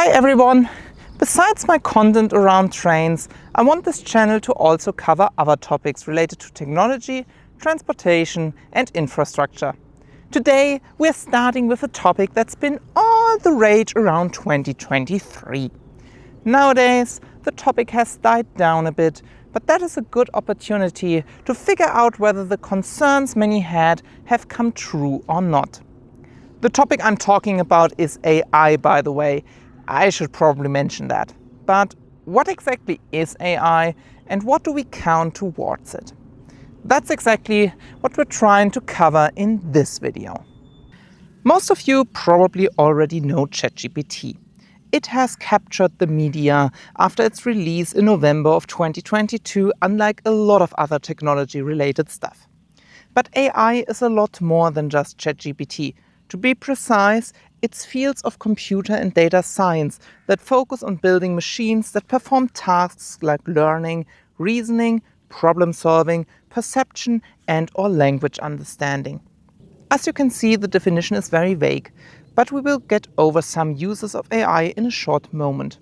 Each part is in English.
Hi everyone! Besides my content around trains, I want this channel to also cover other topics related to technology, transportation and infrastructure. Today we're starting with a topic that's been all the rage around 2023. Nowadays the topic has died down a bit, but that is a good opportunity to figure out whether the concerns many had have come true or not. The topic I'm talking about is AI, by the way. I should probably mention that. But what exactly is AI and what do we count towards it? That's exactly what we're trying to cover in this video. Most of you probably already know ChatGPT. It has captured the media after its release in November of 2022, unlike a lot of other technology-related stuff. But AI is a lot more than just ChatGPT. To be precise, it's fields of computer and data science that focus on building machines that perform tasks like learning, reasoning, problem solving, perception and/or language understanding. As you can see, the definition is very vague, but we will get over some uses of AI in a short moment.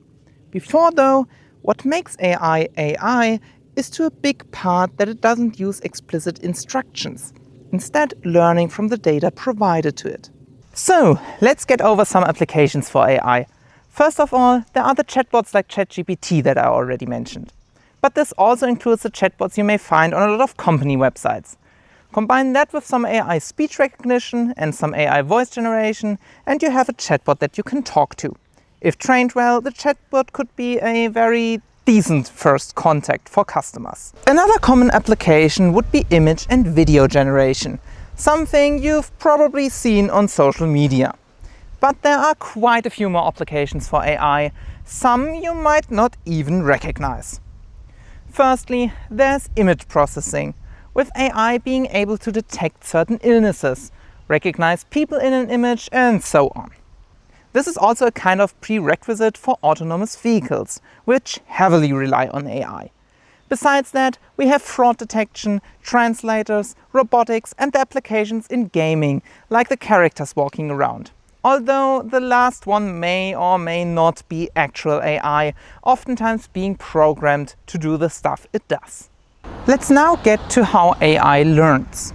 Before though, what makes AI AI is to a big part that it doesn't use explicit instructions, instead learning from the data provided to it. So, let's get over some applications for AI. First of all, there are the chatbots like ChatGPT that I already mentioned. But this also includes the chatbots you may find on a lot of company websites. Combine that with some AI speech recognition and some AI voice generation, and you have a chatbot that you can talk to. If trained well, the chatbot could be a very decent first contact for customers. Another common application would be image and video generation, something you've probably seen on social media. But there are quite a few more applications for AI, some you might not even recognize. Firstly, there's image processing, with AI being able to detect certain illnesses, recognize people in an image and so on. This is also a kind of prerequisite for autonomous vehicles, which heavily rely on AI. Besides that, we have fraud detection, translators, robotics and the applications in gaming, like the characters walking around. Although the last one may or may not be actual AI, oftentimes being programmed to do the stuff it does. Let's now get to how AI learns.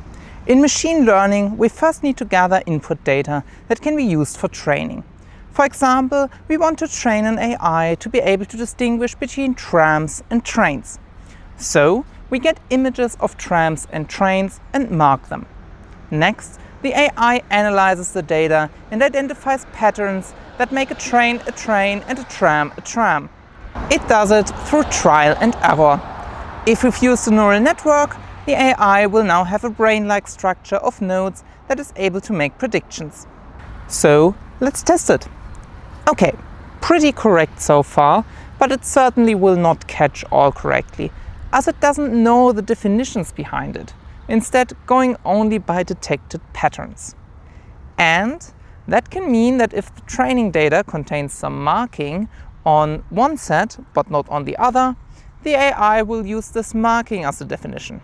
In machine learning, we first need to gather input data that can be used for training. For example, we want to train an AI to be able to distinguish between trams and trains. So, we get images of trams and trains and mark them. Next, the AI analyzes the data and identifies patterns that make a train and a tram a tram. It does it through trial and error. If we've used a neural network, the AI will now have a brain-like structure of nodes that is able to make predictions. So, let's test it. Okay, pretty correct so far, but it certainly will not catch all correctly, as it doesn't know the definitions behind it, instead going only by detected patterns. And that can mean that if the training data contains some marking on one set but not on the other, the AI will use this marking as a definition.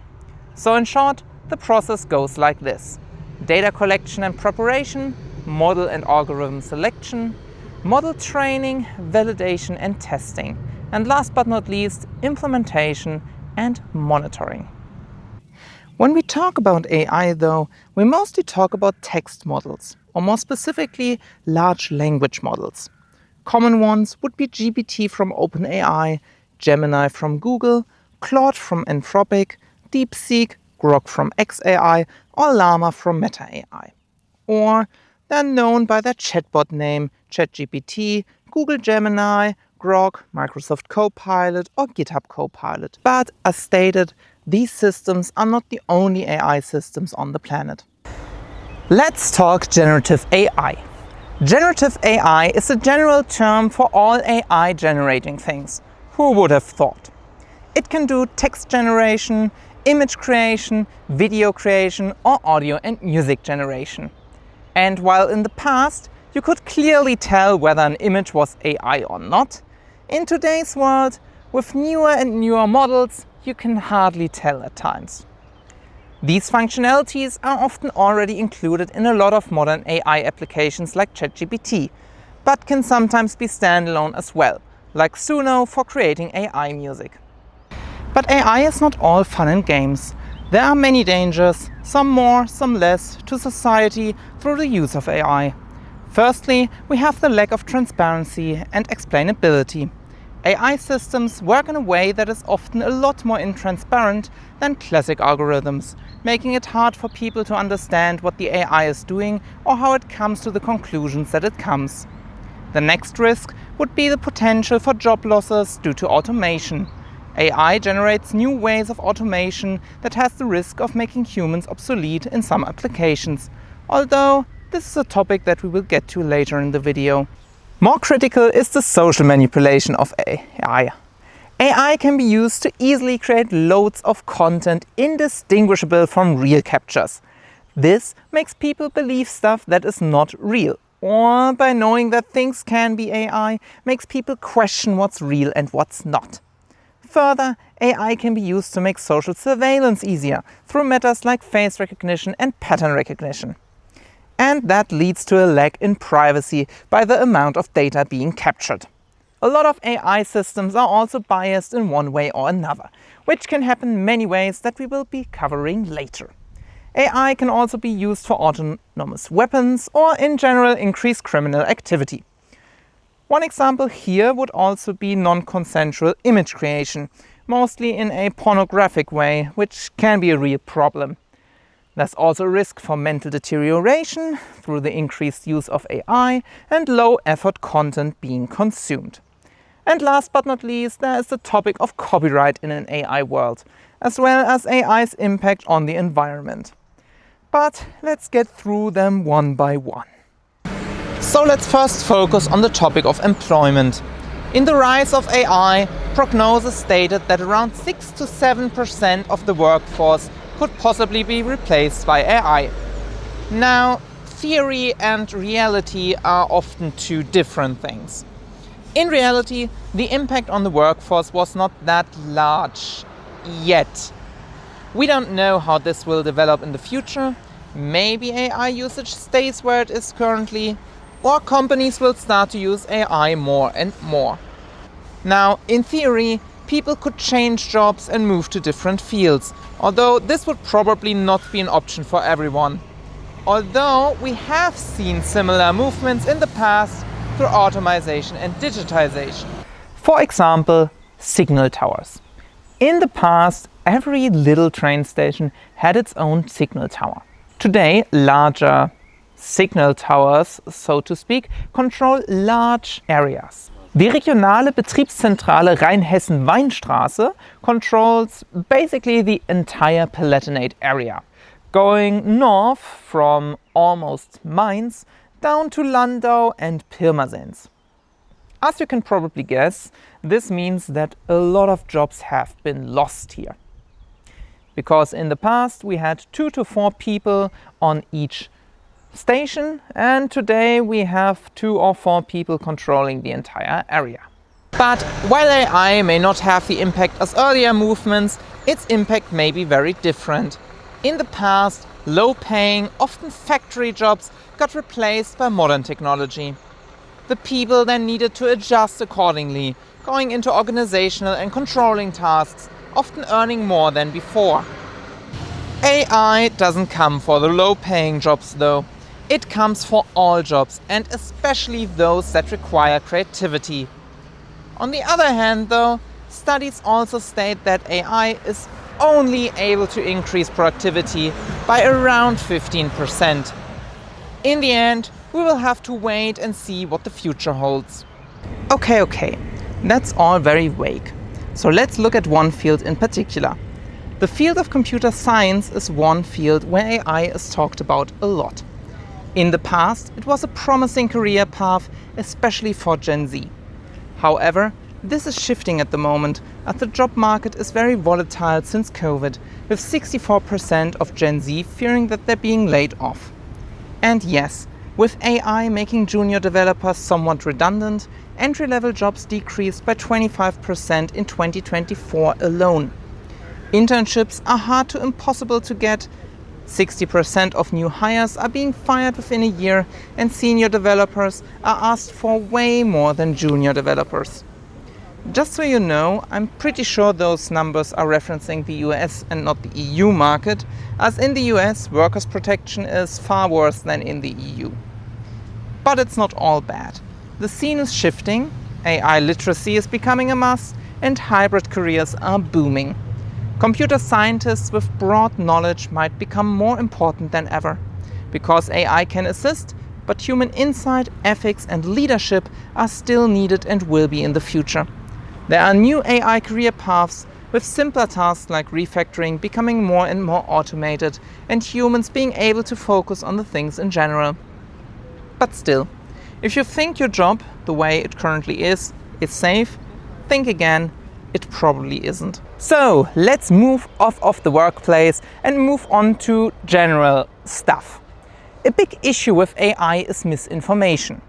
So in short, the process goes like this: data collection and preparation, model and algorithm selection, model training, validation and testing, and last but not least, implementation and monitoring. When we talk about AI though, we mostly talk about text models, or more specifically, large language models. Common ones would be GPT from OpenAI, Gemini from Google, Claude from Anthropic, DeepSeek, Grok from xAI, or Llama from Meta AI. Or they're known by their chatbot name, ChatGPT, Google Gemini, Grok, Microsoft Copilot or GitHub Copilot. But as stated, these systems are not the only AI systems on the planet. Let's talk generative AI. Generative AI is a general term for all AI generating things. Who would have thought? It can do text generation, image creation, video creation or audio and music generation. And while in the past you could clearly tell whether an image was AI or not, in today's world, with newer and newer models, you can hardly tell at times. These functionalities are often already included in a lot of modern AI applications like ChatGPT, but can sometimes be standalone as well, like Suno for creating AI music. But AI is not all fun and games. There are many dangers, some more, some less, to society through the use of AI. Firstly, we have the lack of transparency and explainability. AI systems work in a way that is often a lot more intransparent than classic algorithms, making it hard for people to understand what the AI is doing or how it comes to the conclusions that it comes. The next risk would be the potential for job losses due to automation. AI generates new ways of automation that has the risk of making humans obsolete in some applications, although this is a topic that we will get to later in the video. More critical is the social manipulation of AI. AI can be used to easily create loads of content indistinguishable from real captures. This makes people believe stuff that is not real, or by knowing that things can be AI, makes people question what's real and what's not. Further, AI can be used to make social surveillance easier through methods like face recognition and pattern recognition. And that leads to a lack in privacy by the amount of data being captured. A lot of AI systems are also biased in one way or another, which can happen many ways that we will be covering later. AI can also be used for autonomous weapons or in general increase criminal activity. One example here would also be non-consensual image creation, mostly in a pornographic way, which can be a real problem. There's also a risk for mental deterioration through the increased use of AI and low-effort content being consumed. And last but not least, there is the topic of copyright in an AI world, as well as AI's impact on the environment. But let's get through them one by one. So let's first focus on the topic of employment. In the rise of AI, prognosis stated that around 6 to 7% of the workforce could possibly be replaced by AI. Now, theory and reality are often two different things. In reality, the impact on the workforce was not that large yet. We don't know how this will develop in the future. Maybe AI usage stays where it is currently, or companies will start to use AI more and more. Now, in theory, people could change jobs and move to different fields, although this would probably not be an option for everyone. Although we have seen similar movements in the past through automation and digitization. For example, signal towers. In the past, every little train station had its own signal tower. Today, larger signal towers, so to speak, control large areas. Die regionale Betriebszentrale Rheinhessen-Weinstraße controls basically the entire Palatinate area, going north from almost Mainz down to Landau and Pirmasens. As you can probably guess, this means that a lot of jobs have been lost here. Because in the past we had 2 to 4 people on each station, and today we have 2 or 4 people controlling the entire area. But while AI may not have the impact as earlier movements, its impact may be very different. In the past, low-paying, often factory jobs got replaced by modern technology. The people then needed to adjust accordingly, going into organizational and controlling tasks, often earning more than before. AI doesn't come for the low-paying jobs though. It comes for all jobs, and especially those that require creativity. On the other hand though, studies also state that AI is only able to increase productivity by around 15%. In the end, we will have to wait and see what the future holds. Okay, that's all very vague. So let's look at one field in particular. The field of computer science is one field where AI is talked about a lot. In the past, it was a promising career path, especially for Gen Z. However, this is shifting at the moment, as the job market is very volatile since COVID, with 64% of Gen Z fearing that they're being laid off. And yes, with AI making junior developers somewhat redundant, entry-level jobs decreased by 25% in 2024 alone. Internships are hard to impossible to get, 60% of new hires are being fired within a year, and senior developers are asked for way more than junior developers. Just so you know, I'm pretty sure those numbers are referencing the US and not the EU market, as in the US, workers' protection is far worse than in the EU. But it's not all bad. The scene is shifting, AI literacy is becoming a must, and hybrid careers are booming. Computer scientists with broad knowledge might become more important than ever, because AI can assist, but human insight, ethics, and leadership are still needed and will be in the future. There are new AI career paths, with simpler tasks like refactoring becoming more and more automated, and humans being able to focus on the things in general. But still, if you think your job, the way it currently is safe, think again. It probably isn't. So let's move off of the workplace and move on to general stuff. A big issue with AI is misinformation.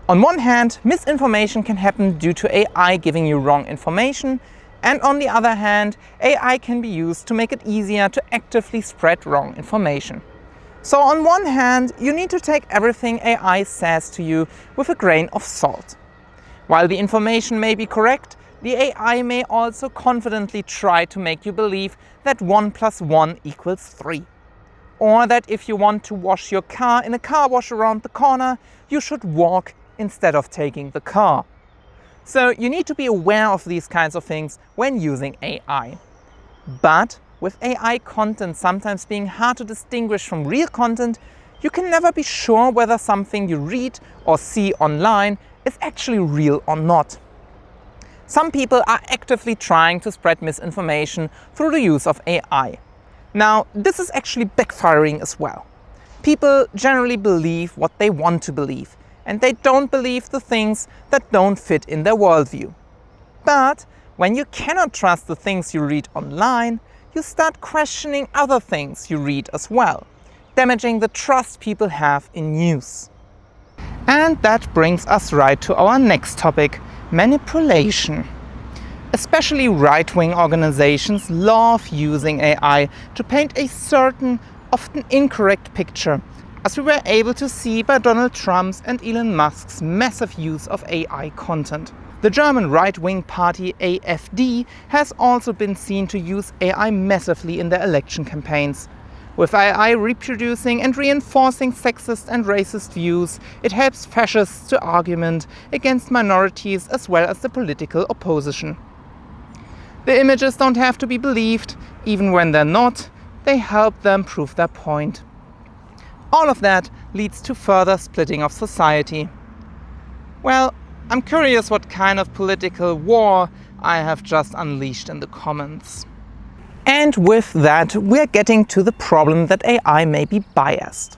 On one hand, misinformation can happen due to AI giving you wrong information, and on the other hand, AI can be used to make it easier to actively spread wrong information. So on one hand, you need to take everything AI says to you with a grain of salt. While the information may be correct, the AI may also confidently try to make you believe that 1 + 1 = 3. Or that if you want to wash your car in a car wash around the corner, you should walk instead of taking the car. So you need to be aware of these kinds of things when using AI. But with AI content sometimes being hard to distinguish from real content, you can never be sure whether something you read or see online is actually real or not. Some people are actively trying to spread misinformation through the use of AI. Now, this is actually backfiring as well. People generally believe what they want to believe, and they don't believe the things that don't fit in their worldview. But when you cannot trust the things you read online, you start questioning other things you read as well, damaging the trust people have in news. And that brings us right to our next topic: manipulation. Especially right-wing organizations love using AI to paint a certain, often incorrect picture, as we were able to see by Donald Trump's and Elon Musk's massive use of AI content. The German right-wing party AfD has also been seen to use AI massively in their election campaigns. With AI reproducing and reinforcing sexist and racist views, it helps fascists to argument against minorities as well as the political opposition. The images don't have to be believed, even when they're not. They help them prove their point. All of that leads to further splitting of society. Well, I'm curious what kind of political war I have just unleashed in the comments. And with that, we're getting to the problem that AI may be biased.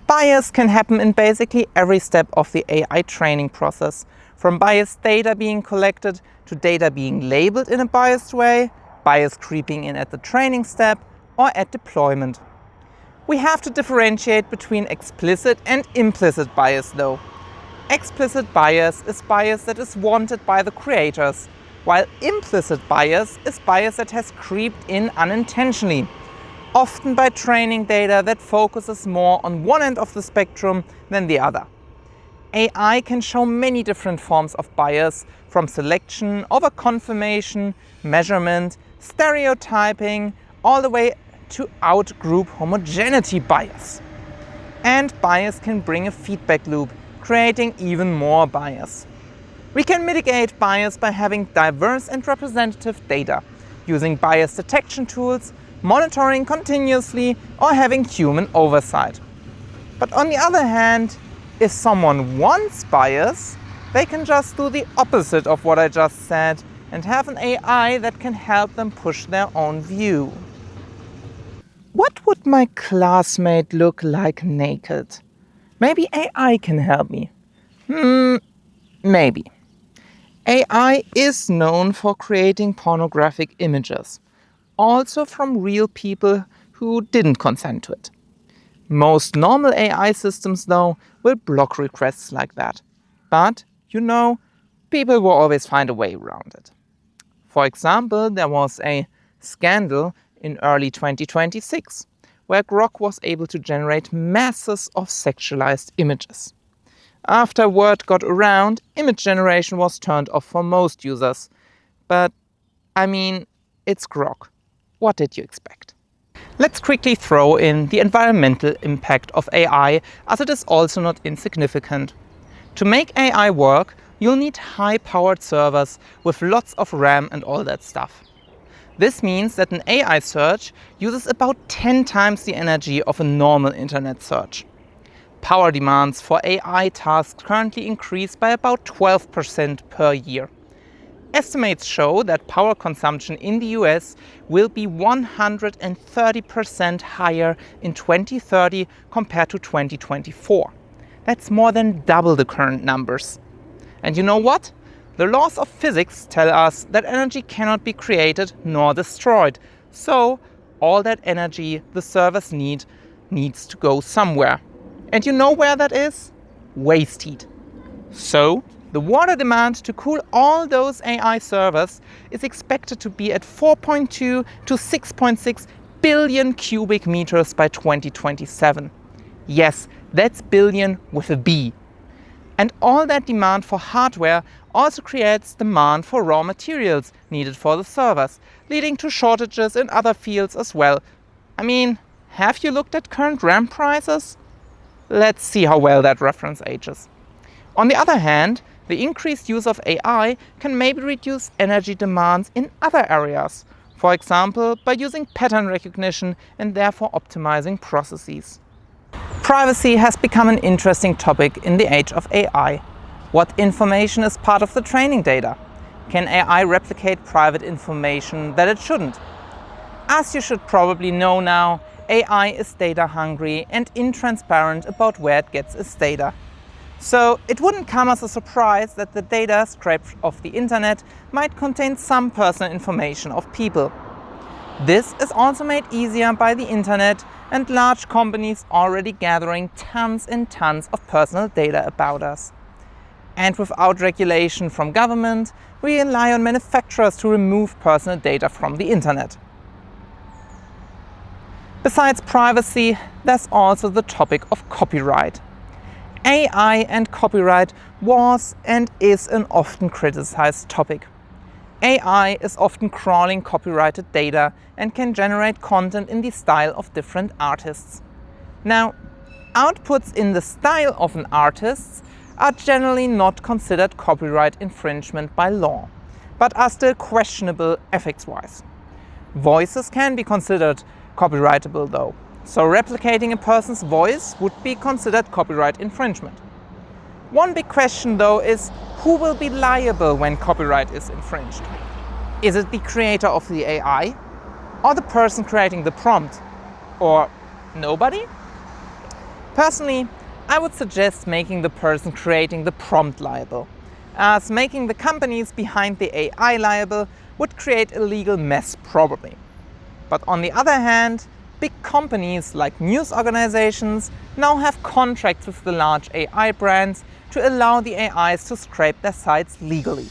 Bias can happen in basically every step of the AI training process, from biased data being collected to data being labeled in a biased way, bias creeping in at the training step, or at deployment. We have to differentiate between explicit and implicit bias though. Explicit bias is bias that is wanted by the creators, while implicit bias is bias that has creeped in unintentionally, often by training data that focuses more on one end of the spectrum than the other. AI can show many different forms of bias, from selection over confirmation, measurement, stereotyping, all the way to out-group homogeneity bias. And bias can bring a feedback loop, creating even more bias. We can mitigate bias by having diverse and representative data, using bias detection tools, monitoring continuously, or having human oversight. But on the other hand, if someone wants bias, they can just do the opposite of what I just said and have an AI that can help them push their own view. What would my classmate look like naked? Maybe AI can help me. Maybe. AI is known for creating pornographic images, also from real people who didn't consent to it. Most normal AI systems, though, will block requests like that. But, people will always find a way around it. For example, there was a scandal in early 2026, where Grok was able to generate masses of sexualized images. After word got around, image generation was turned off for most users. But, I mean, it's Grok. What did you expect? Let's quickly throw in the environmental impact of AI, as it is also not insignificant. To make AI work, you'll need high-powered servers with lots of RAM and all that stuff. This means that an AI search uses about 10 times the energy of a normal internet search. Power demands for AI tasks currently increase by about 12% per year. Estimates show that power consumption in the US will be 130% higher in 2030 compared to 2024. That's more than double the current numbers. And you know what? The laws of physics tell us that energy cannot be created nor destroyed. So all that energy the servers need needs to go somewhere. And you know where that is? Waste heat. So the water demand to cool all those AI servers is expected to be at 4.2 to 6.6 billion cubic meters by 2027. Yes, that's billion with a B. And all that demand for hardware also creates demand for raw materials needed for the servers, leading to shortages in other fields as well. I mean, have you looked at current RAM prices? Let's see how well that reference ages. On the other hand, the increased use of AI can maybe reduce energy demands in other areas, for example, by using pattern recognition and therefore optimizing processes. Privacy has become an interesting topic in the age of AI. What information is part of the training data? Can AI replicate private information that it shouldn't? As you should probably know now, AI is data hungry and intransparent about where it gets its data. So it wouldn't come as a surprise that the data scraped off the internet might contain some personal information of people. This is also made easier by the internet and large companies already gathering tons and tons of personal data about us. And without regulation from government, we rely on manufacturers to remove personal data from the internet. Besides privacy, there's also the topic of copyright. AI and copyright was and is an often criticized topic. AI is often crawling copyrighted data and can generate content in the style of different artists. Now, outputs in the style of an artist are generally not considered copyright infringement by law, but are still questionable ethics-wise. Voices can be considered copyrightable though, so replicating a person's voice would be considered copyright infringement. One big question though is, who will be liable when copyright is infringed? Is it the creator of the AI? Or the person creating the prompt? Or nobody? Personally, I would suggest making the person creating the prompt liable, as making the companies behind the AI liable would create a legal mess probably. But on the other hand, big companies like news organizations now have contracts with the large AI brands to allow the AIs to scrape their sites legally.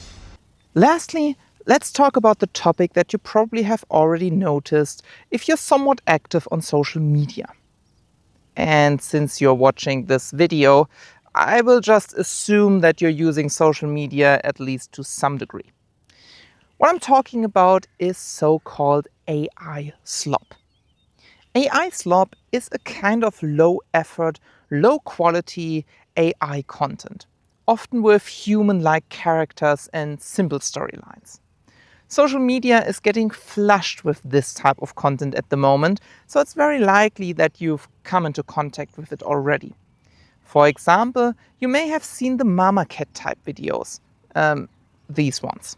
Lastly, let's talk about the topic that you probably have already noticed if you're somewhat active on social media. And since you're watching this video, I will just assume that you're using social media at least to some degree. What I'm talking about is so-called AI slop. AI slop is a kind of low-effort, low-quality AI content, often with human-like characters and simple storylines. Social media is getting flushed with this type of content at the moment, so it's very likely that you've come into contact with it already. For example, you may have seen the Mama Cat type videos, these ones.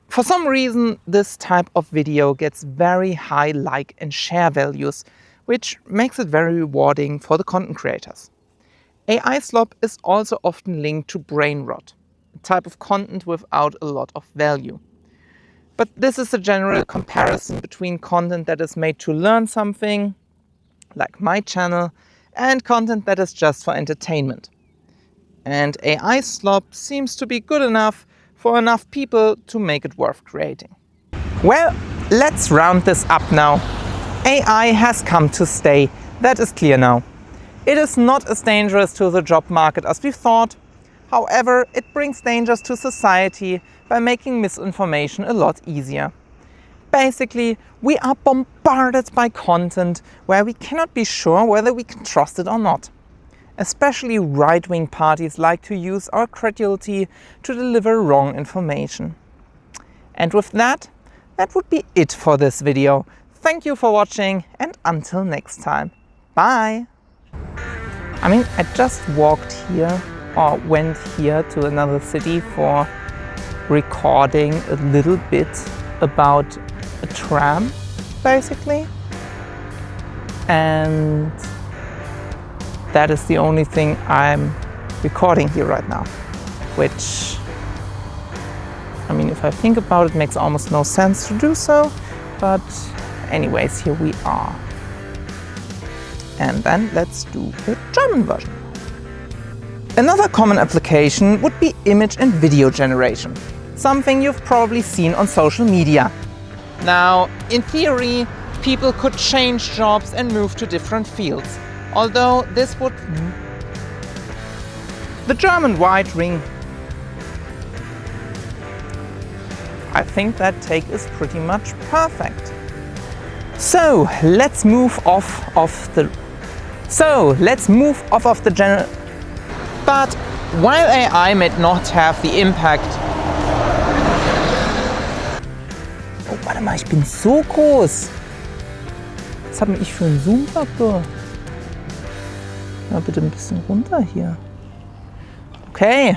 For some reason, this type of video gets very high like and share values, which makes it very rewarding for the content creators. AI slop is also often linked to brain rot, a type of content without a lot of value. But this is a general comparison between content that is made to learn something, like my channel, and content that is just for entertainment. And AI slop seems to be good enough for enough people to make it worth creating. Well, let's round this up now. AI has come to stay, that is clear now. It is not as dangerous to the job market as we thought. However, it brings dangers to society by making misinformation a lot easier. Basically, we are bombarded by content where we cannot be sure whether we can trust it or not. Especially right-wing parties like to use our credulity to deliver wrong information. And with that would be it for this video. Thank you for watching and until next time. Bye! I just walked here or went here to another city for recording a little bit about a tram, basically. And that is the only thing I'm recording here right now. Which, if I think about it, makes almost no sense to do so. But anyways, here we are. And then let's do the German version. Another common application would be image and video generation, something you've probably seen on social media. Now, in theory, people could change jobs and move to different fields, although this would... The German white ring. I think that take is pretty much perfect. So let's move off of the general. But while AI might not have the impact. Oh, warte mal, ich bin so groß. Was habe ich für einen Zoom-Faktor? Ja, bitte ein bisschen runter hier. Okay.